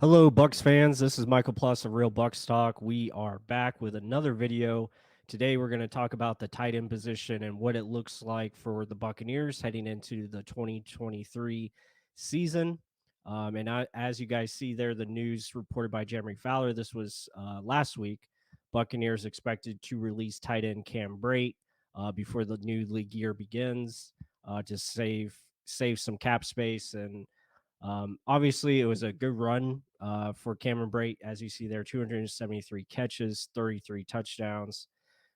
Hello, Bucks fans. This is Michael Plus of Real Bucks Talk. We are back with another video. Today, we're going to talk about the tight end position and what it looks like for the Buccaneers heading into the 2023 season. As you guys see there, the news reported by Jeremy Fowler, this was last week. Buccaneers expected to release tight end Cam Brate before the new league year begins to save some cap space. And obviously, it was a good run for Cameron Brate, as you see there, 273 catches, 33 touchdowns.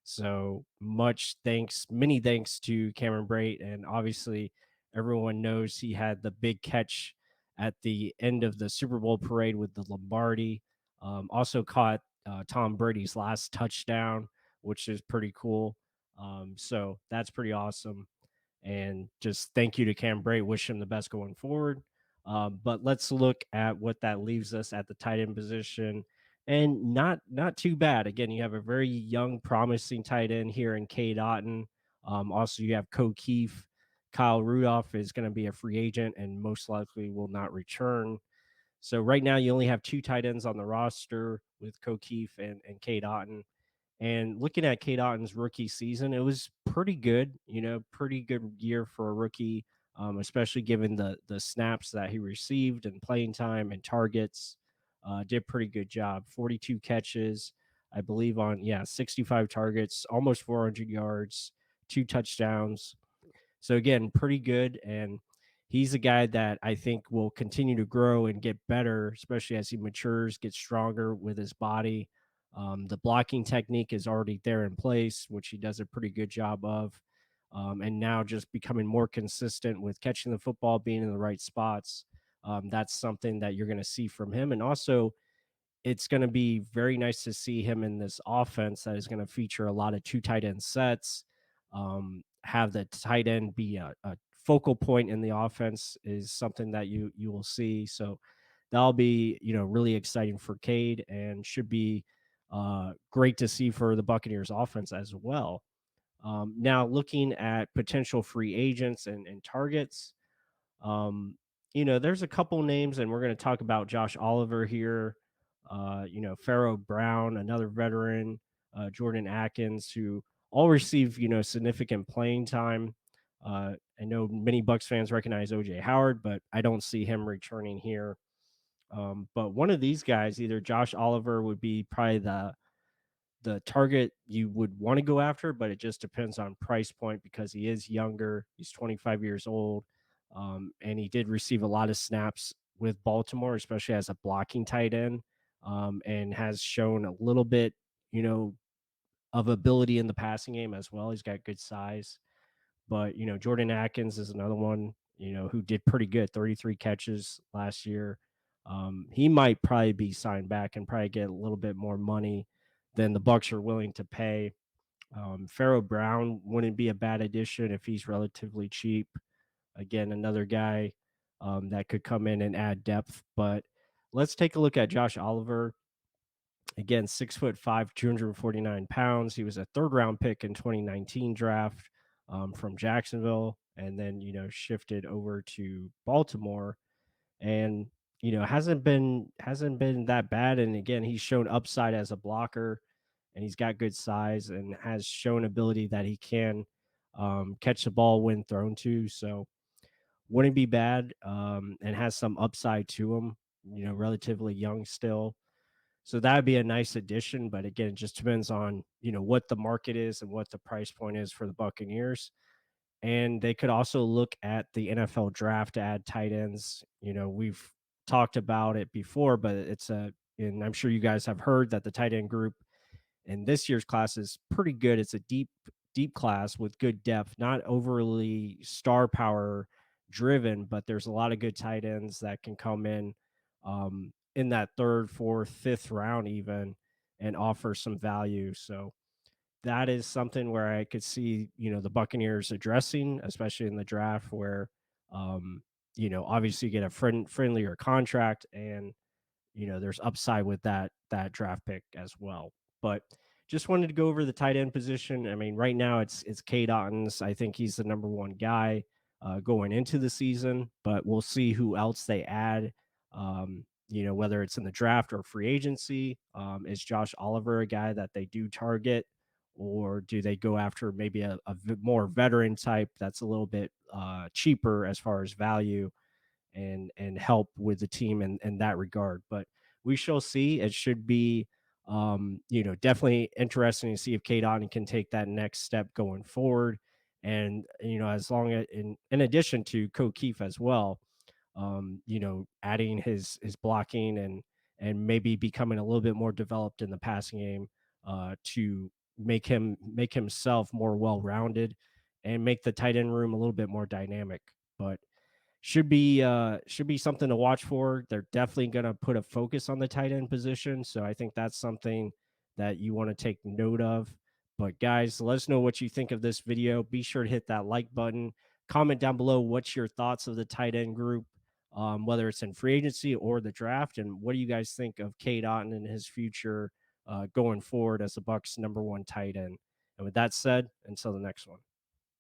So many thanks to Cameron Brate. And obviously, everyone knows he had the big catch at the end of the Super Bowl parade with the Lombardi. Also caught Tom Brady's last touchdown, which is pretty cool. So that's pretty awesome. And just thank you to Cam Brate. Wish him the best going forward. But let's look at what that leaves us at the tight end position, and not too bad. Again, you have a very young, promising tight end here in Cade Otton. Also, you have Keefe. Kyle Rudolph is going to be a free agent and most likely will not return. So right now, you only have two tight ends on the roster with Keefe and Cade Otton. And looking at Cade Otton's rookie season, it was pretty good. Pretty good year for a rookie, especially given the snaps that he received and playing time and targets. Did pretty good job. 42 catches, I believe, on 65 targets, almost 400 yards, 2 touchdowns. So again, pretty good. And he's a guy that I think will continue to grow and get better, especially as he matures, gets stronger with his body. The blocking technique is already there in place, which he does a pretty good job of. And now just becoming more consistent with catching the football, being in the right spots. That's something that you're going to see from him. And also, it's going to be very nice to see him in this offense that is going to feature a lot of two tight end sets. Have the tight end be a focal point in the offense is something that you will see. So that'll be really exciting for Cade and should be great to see for the Buccaneers offense as well. Now looking at potential free agents and targets, there's a couple names, and we're going to talk about Josh Oliver here. Pharaoh Brown, another veteran, Jordan Atkins, who all receive significant playing time. I know many Bucks fans recognize OJ Howard, but I don't see him returning here. But one of these guys, either Josh Oliver would be probably the target you would want to go after, but it just depends on price point because he is younger. He's 25 years old, and he did receive a lot of snaps with Baltimore, especially as a blocking tight end, and has shown a little bit, of ability in the passing game as well. He's got good size. But, Jordan Atkins is another one, who did pretty good, 33 catches last year. He might probably be signed back and probably get a little bit more money than the Bucks are willing to pay. Pharaoh Brown wouldn't be a bad addition if he's relatively cheap. Again, another guy that could come in and add depth. But let's take a look at Josh Oliver. Again, 6'5", 249 pounds. He was a third-round pick in 2019 draft from Jacksonville, and then shifted over to Baltimore, and hasn't been that bad. And again, he's shown upside as a blocker, and he's got good size and has shown ability that he can catch the ball when thrown to. So wouldn't be bad, and has some upside to him. Relatively young still. So that would be a nice addition, but again, it just depends on what the market is and what the price point is for the Buccaneers. And they could also look at the NFL draft to add tight ends. We've talked about it before, but and I'm sure you guys have heard that the tight end group in this year's class is pretty good. It's a deep class with good depth, not overly star power driven, but there's a lot of good tight ends that can come in that third, fourth, fifth round even and offer some value. So that is something where I could see, the Buccaneers addressing, especially in the draft where, obviously you get a friendlier contract and, there's upside with that draft pick as well. But just wanted to go over the tight end position. I mean, right now it's Cade Otton's. I think he's the number one guy going into the season, but we'll see who else they add. whether it's in the draft or free agency. Is Josh Oliver a guy that they do target, or do they go after maybe more veteran type that's a little bit cheaper as far as value and help with the team in that regard? But we shall see. It should be definitely interesting to see if Cade Otton can take that next step going forward. And as long as in addition to Keefe as well, adding his blocking and maybe becoming a little bit more developed in the passing game to make himself more well rounded and make the tight end room a little bit more dynamic. But should be something to watch for. They're definitely going to put a focus on the tight end position, so I think that's something that you want to take note of. But guys, let us know what you think of this video. Be sure to hit that like button. Comment down below what's your thoughts of the tight end group, whether it's in free agency or the draft, and what do you guys think of Cade Otton and his future going forward as the Bucs' #1 tight end. And with that said, until the next one.